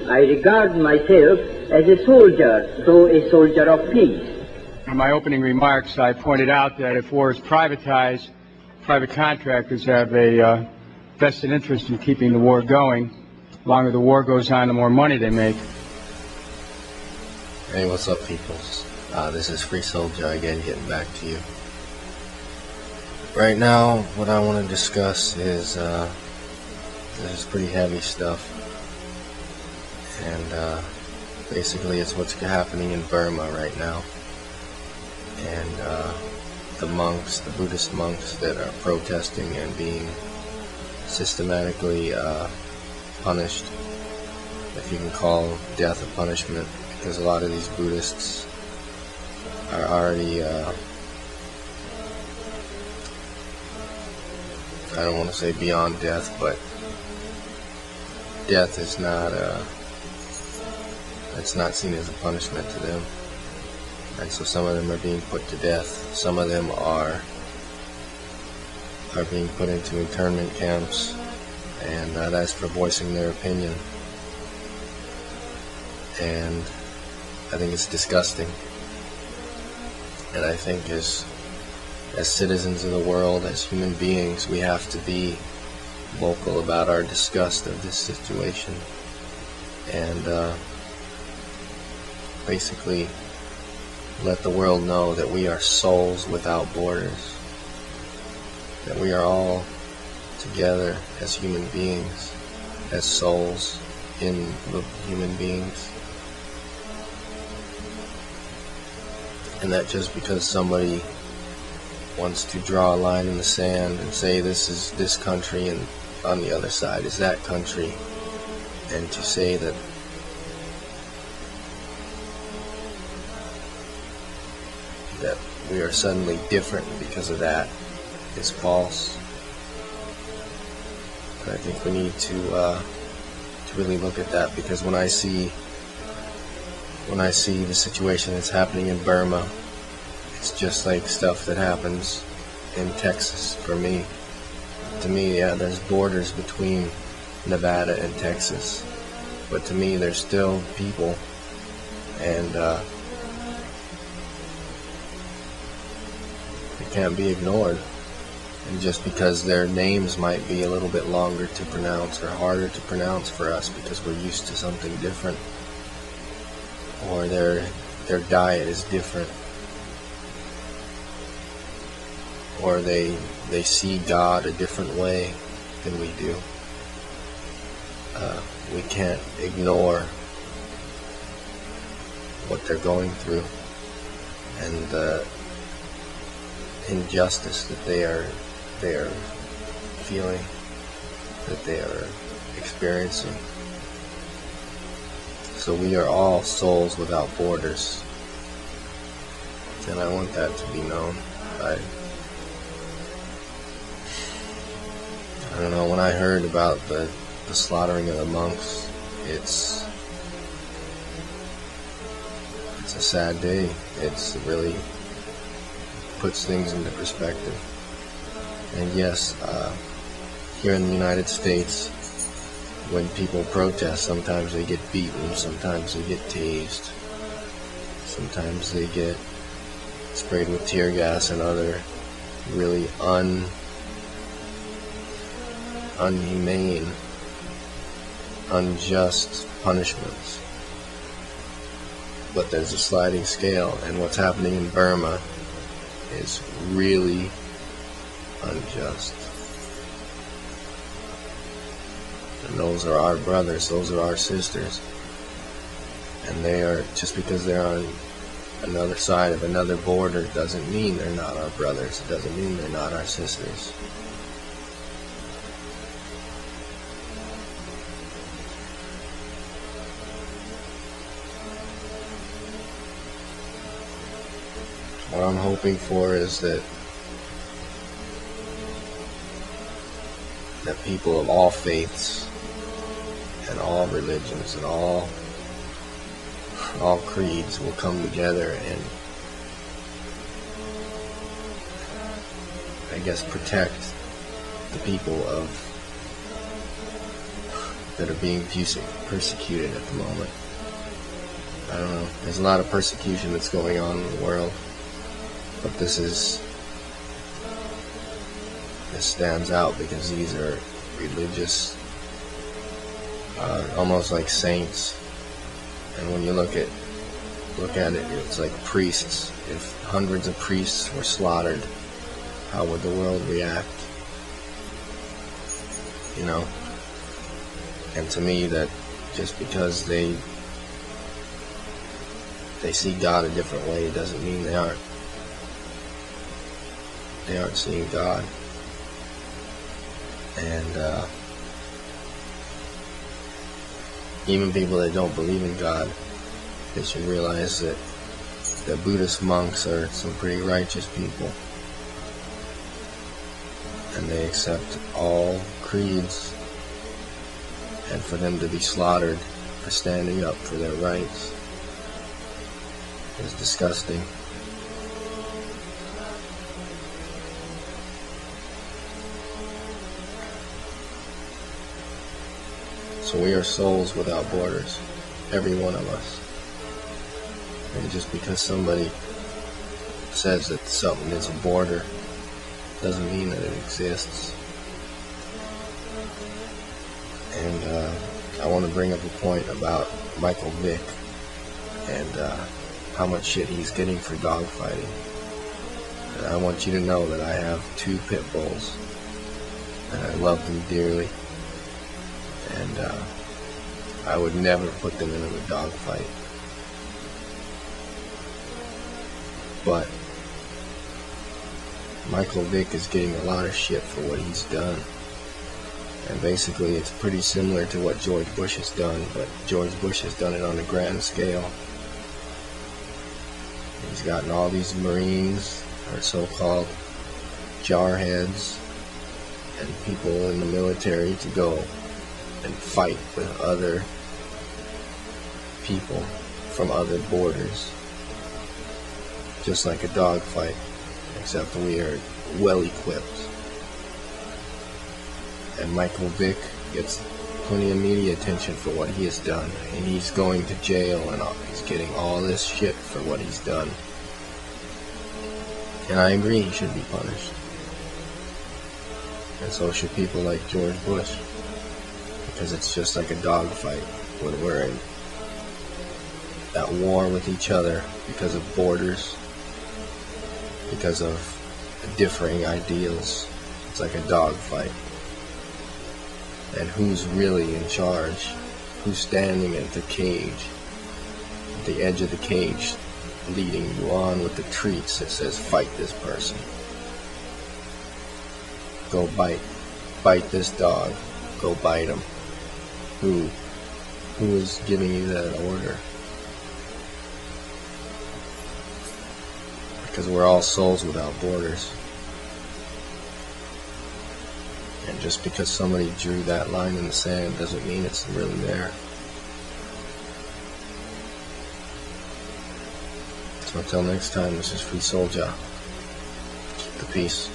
I regard myself as a soldier, though a soldier of peace. In my opening remarks, I pointed out that if war is privatized, private contractors have a vested interest in keeping the war going. The longer the war goes on, the more money they make. Hey, what's up, peoples? This is Free Soulja again, getting back to you. Right now, what I want to discuss is this is pretty heavy stuff, and basically it's what's happening in Burma right now, and the monks, the Buddhist monks that are protesting and being systematically punished, if you can call death a punishment, because a lot of these Buddhists are already, I don't want to say beyond death, but death is not, it's not seen as a punishment to them. And so some of them are being put to death. Some of them are being put into internment camps, and that's for voicing their opinion. And I think it's disgusting. And I think as citizens of the world, as human beings, we have to be vocal about our disgust of this situation, and basically let the world know that we are souls without borders, that we are all together as human beings, as souls in the human beings, and that just because somebody wants to draw a line in the sand and say this is this country and on the other side is that country, and to say that we are suddenly different because of that is false. And I think we need to really look at that, because when I see the situation that's happening in Burma, it's just like stuff that happens in Texas for me. To me, yeah, there's borders between Nevada and Texas, but to me there's still people, and it can't be ignored. And just because their names might be a little bit longer to pronounce or harder to pronounce for us because we're used to something different, or their diet is different, or they see God a different way than we do. We can't ignore what they're going through and the injustice that they are feeling, that they are experiencing. So we are all souls without borders, and I want that to be known. I don't know, when I heard about the slaughtering of the monks, it's a sad day. It's really puts things into perspective. And yes, here in the United States, when people protest, sometimes they get beaten, sometimes they get tased, sometimes they get sprayed with tear gas and other really unhumane, unjust punishments. But there's a sliding scale, and what's happening in Burma is really unjust. And those are our brothers, those are our sisters, and they are, just because they're on another side of another border doesn't mean they're not our brothers, it doesn't mean they're not our sisters. What I'm hoping for is that people of all faiths and all religions and all creeds will come together and, I guess, protect the people of that are being persecuted at the moment. I don't know. There's a lot of persecution that's going on in the world, but this stands out because these are religious, almost like saints. And when you look at it, it's like priests. If hundreds of priests were slaughtered, how would the world react? You know? And to me, that just because they see God a different way doesn't mean they aren't seeing God. And even people that don't believe in God, they should realize that the Buddhist monks are some pretty righteous people, and they accept all creeds, and for them to be slaughtered for standing up for their rights is disgusting. So we are souls without borders, every one of us. And just because somebody says that something is a border doesn't mean that it exists. And I want to bring up a point about Michael Vick and how much shit he's getting for dogfighting. And I want you to know that I have 2 pit bulls, and I love them dearly. And I would never put them into a dogfight. But Michael Vick is getting a lot of shit for what he's done. And basically it's pretty similar to what George Bush has done, but George Bush has done it on a grand scale. He's gotten all these Marines, or so-called jarheads, and people in the military to go and fight with other people from other borders, just like a dog fight, except we are well equipped. And Michael Vick gets plenty of media attention for what he has done, and he's going to jail, and he's getting all this shit for what he's done. And I agree, he should be punished. And so should people like George Bush, because it's just like a dog fight when we're at war with each other because of borders, because of differing ideals. It's like a dog fight. And who's really in charge? Who's standing at the cage, at the edge of the cage, leading you on with the treats that says, fight this person. Go bite this dog. Go bite him. Who is giving you that order? Because we're all souls without borders. And just because somebody drew that line in the sand doesn't mean it's really there. So until next time, this is Free Soul Jah. Keep the peace.